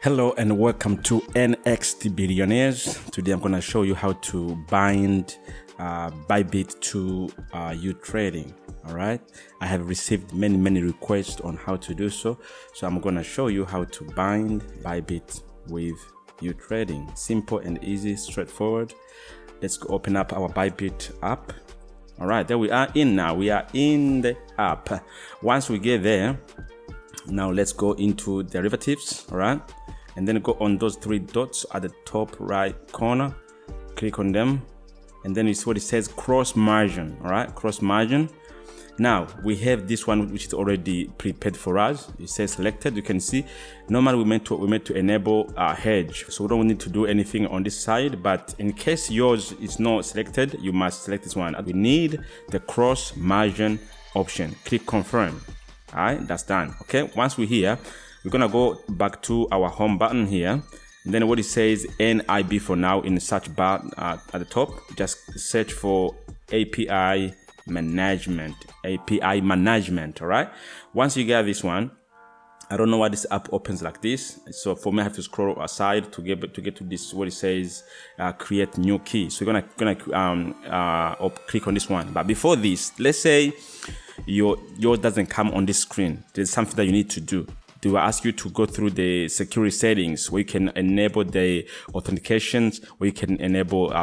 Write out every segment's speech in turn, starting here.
Hello and welcome to NXT Billionaires. Today I'm going to show you how to bind Bybit to UTrading. All right. I have received many requests on how to do so. So I'm going to show you how to bind Bybit with UTrading. Simple and easy, straightforward. Let's go open up our Bybit app. All right, there we are in now. We are in the app. Once we get there, now let's go into derivatives. All right. And then go on those three dots at the top right corner, click on them, and then you see what it says cross margin. All right, cross margin. Now we have this one which is already prepared for us. It says selected. You can see normally we meant to enable a hedge, so we don't need to do anything on this side, but in case yours is not selected, you must select this one. We need the cross margin option. Click confirm. All right, that's done. Okay, once we're here, we're gonna go back to our home button here, and then what it says NIB for now in the search bar at the top. Just search for API management. All right. Once you get this one, I don't know why this app opens like this. So for me, I have to scroll aside to get to this. What it says, create new key. So you're gonna click on this one. But before this, let's say yours doesn't come on this screen. There's something that you need to do. They will ask you to go through the security settings where you can enable the authentications, where you can enable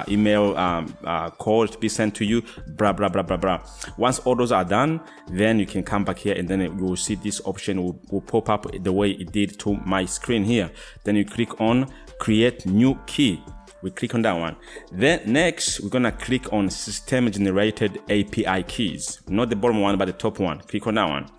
email call to be sent to you, blah. Once all those are done, then you can come back here and then you will see this option will pop up the way it did to my screen here. Then you click on create new key. We click on that one. Then next, we're gonna click on system generated API keys. Not the bottom one, but the top one. Click on that one.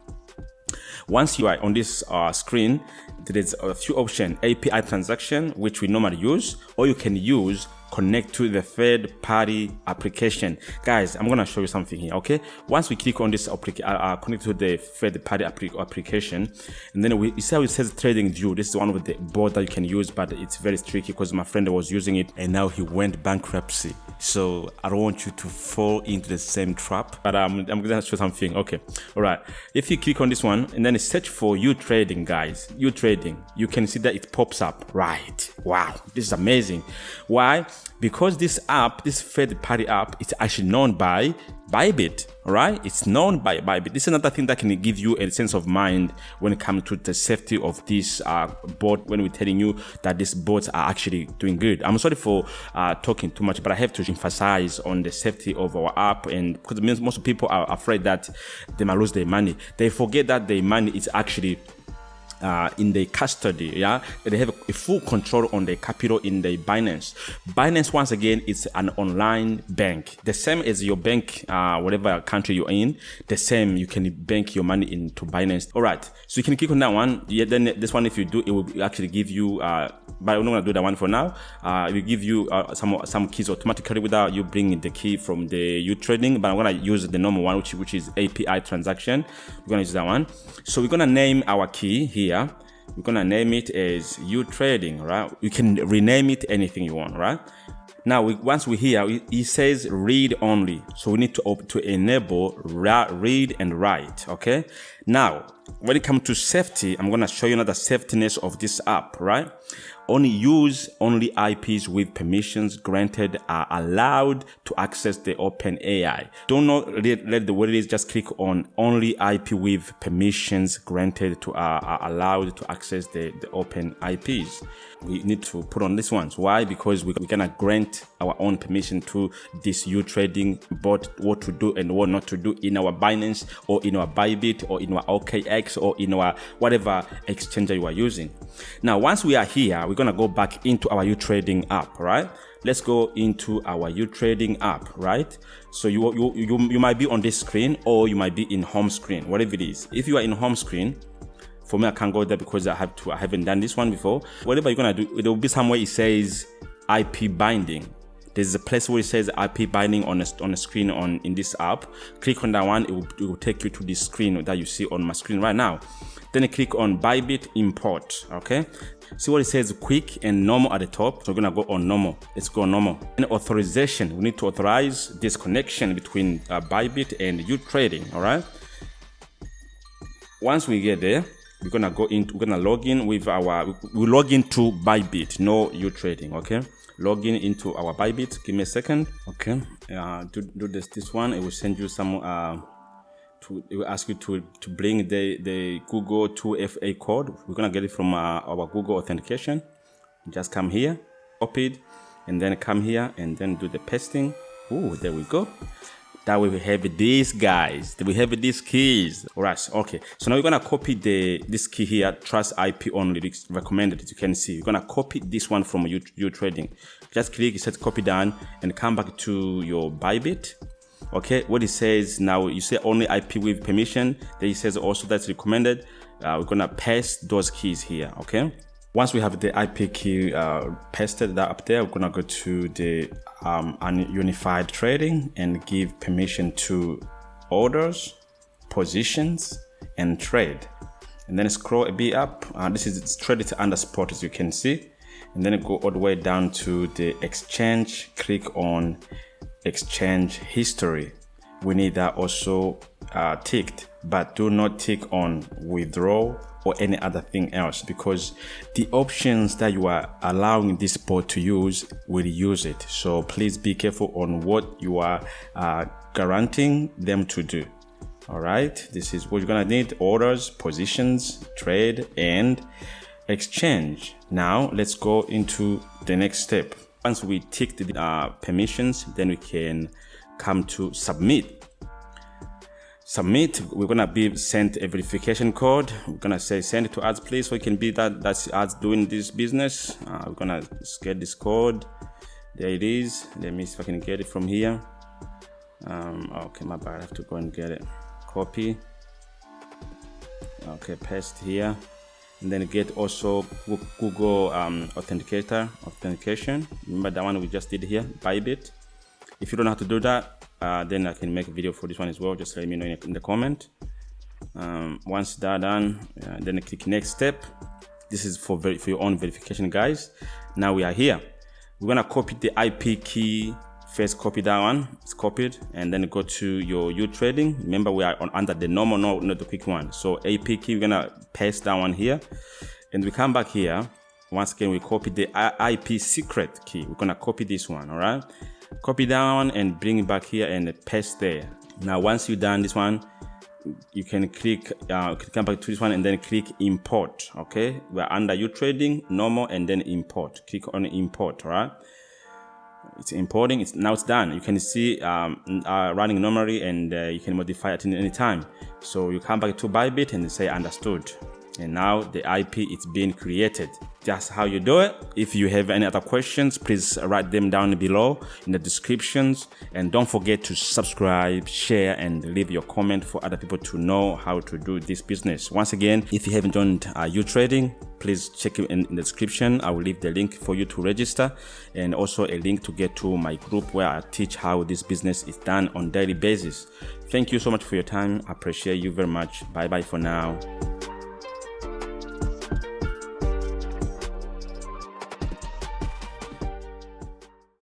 Once you are on this screen, there is a few options: API transaction, which we normally use, or you can use connect to the third-party application. Guys, I'm gonna show you something here. Okay, once we click on this connect to the third-party application, and then you see how it says trading view. This is one of the boards that you can use, but it's very tricky because my friend was using it and now he went bankruptcy. So I don't want you to fall into the same trap, but I'm gonna show something. Okay, all right. If you click on this one and then search for UTrading, guys, UTrading, you can see that it pops up. Right? Wow, this is amazing. Why? Because this app, this third-party app, it's actually known by Bybit, right? It's known by Bybit. This is another thing that can give you a sense of mind when it comes to the safety of this bot, when we're telling you that these bots are actually doing good. I'm sorry for talking too much, but I have to emphasize on the safety of our app, and because most people are afraid that they might lose their money. They forget that their money is actually in the custody. Yeah, they have a full control on the capital in the Binance. Binance, once again, is an online bank, the same as your bank, whatever country you're in, the same. You can bank your money into Binance. All right, so you can click on that one. Yeah, then this one, if you do, it will actually give you but I'm not gonna do that one for now. It will give you some keys automatically without you bringing the key from the UTrading, but I'm gonna use the normal one, which is API transaction. We're gonna use that one. So we're gonna name our key here. We're gonna name it as UTrading, right? You can rename it anything you want, right? Now, once we're here, it says read only. So we need to enable read and write, okay? Now, when it comes to safety, I'm gonna show you another safetiness of this app, right? Only IPs with permissions granted are allowed to access the OpenAI. Do not let the word is just click on only IP with permissions granted to are allowed to access the open IPs. We need to put on this one. Why? Because we're gonna grant our own permission to this UTrading bot, what to do and what not to do in our Binance or in our Bybit or in our OKX or in our whatever exchanger you are using. Now, once we are here, we're gonna go back into our UTrading app, right? Let's go into our UTrading app, right? So you might be on this screen or you might be in home screen, whatever it is. If you are in home screen, for me, I can't go there because I haven't done this one before. Whatever you're gonna do, there will be somewhere it says IP binding. There's a place where it says IP binding on a screen in this app. Click on that one. It will take you to this screen that you see on my screen right now. Then you click on Bybit import. Okay. See what it says quick and normal at the top. So we're gonna go on normal. Let's go on normal. And authorization. We need to authorize this connection between Bybit and UTrading. All right. Once we get there, we're gonna log in with we log into Bybit, no UTrading. Okay, log in into our Bybit. Give me a second. Okay, do this one. It will send you some it will ask you to bring the Google 2FA code. We're gonna get it from our Google authentication. Just come here, copy it, and then come here and then do the pasting. Oh, there we go. That way we have these guys. We have these keys. All right. Okay. So now we're gonna copy this key here. Trust IP only. It's recommended. As you can see, we're gonna copy this one from UTrading. Just click. It says copy done, and come back to your Bybit. Okay. What it says now, you say only IP with permission. Then it says also that's recommended. We're gonna paste those keys here. Okay. Once we have the IP key pasted that up there, we're gonna go to the unified trading and give permission to orders, positions, and trade. And then scroll a bit up. This is traded under support, as you can see. And then go all the way down to the exchange. Click on exchange history. We need that also ticked, but do not tick on withdraw or any other thing else, because the options that you are allowing this bot to use will use it. So please be careful on what you are guaranteeing them to do. All right, this is what you're gonna need: orders, positions, trade, and exchange. Now let's go into the next step. Once we tick the permissions, then we can come to submit. We're gonna be sent a verification code. We're gonna say send it to ads, please, so it can be that's ads doing this business. We're gonna get this code. There it is. Let me see if I can get it from here. Okay, my bad. I have to go and get it. Copy. Okay, paste here, and then get also Google authentication. Remember that one we just did here, Bybit. If you don't know how to do that, then I can make a video for this one as well. Just let me know in the comment. Once that's done, then click next step. This is for your own verification, guys. Now we are here. We're gonna copy the IP key. First, copy that one. It's copied, and then go to your UTrading. Remember, we are under the normal, not the quick one. So AP key, we're gonna paste that one here, and we come back here. Once again, we copy the IP secret key. We're gonna copy this one. All right. Copy down and bring it back here and paste there. Now once you've done this one, you can click come back to this one and then click import. Okay, we're under UTrading, normal, and then import. Click on import. All right, it's importing. Now it's done. You can see running normally, and you can modify it at any time. So you come back to Bybit and say understood, and now the IP is being created. That's how you do it. If you have any other questions, please write them down below in the descriptions, and don't forget to subscribe, share, and leave your comment for other people to know how to do this business. Once again, if you haven't joined UTrading, please check it in the description. I will leave the link for you to register, and also a link to get to my group where I teach how this business is done on a daily basis. Thank you so much for your time. I appreciate you very much. Bye bye for now.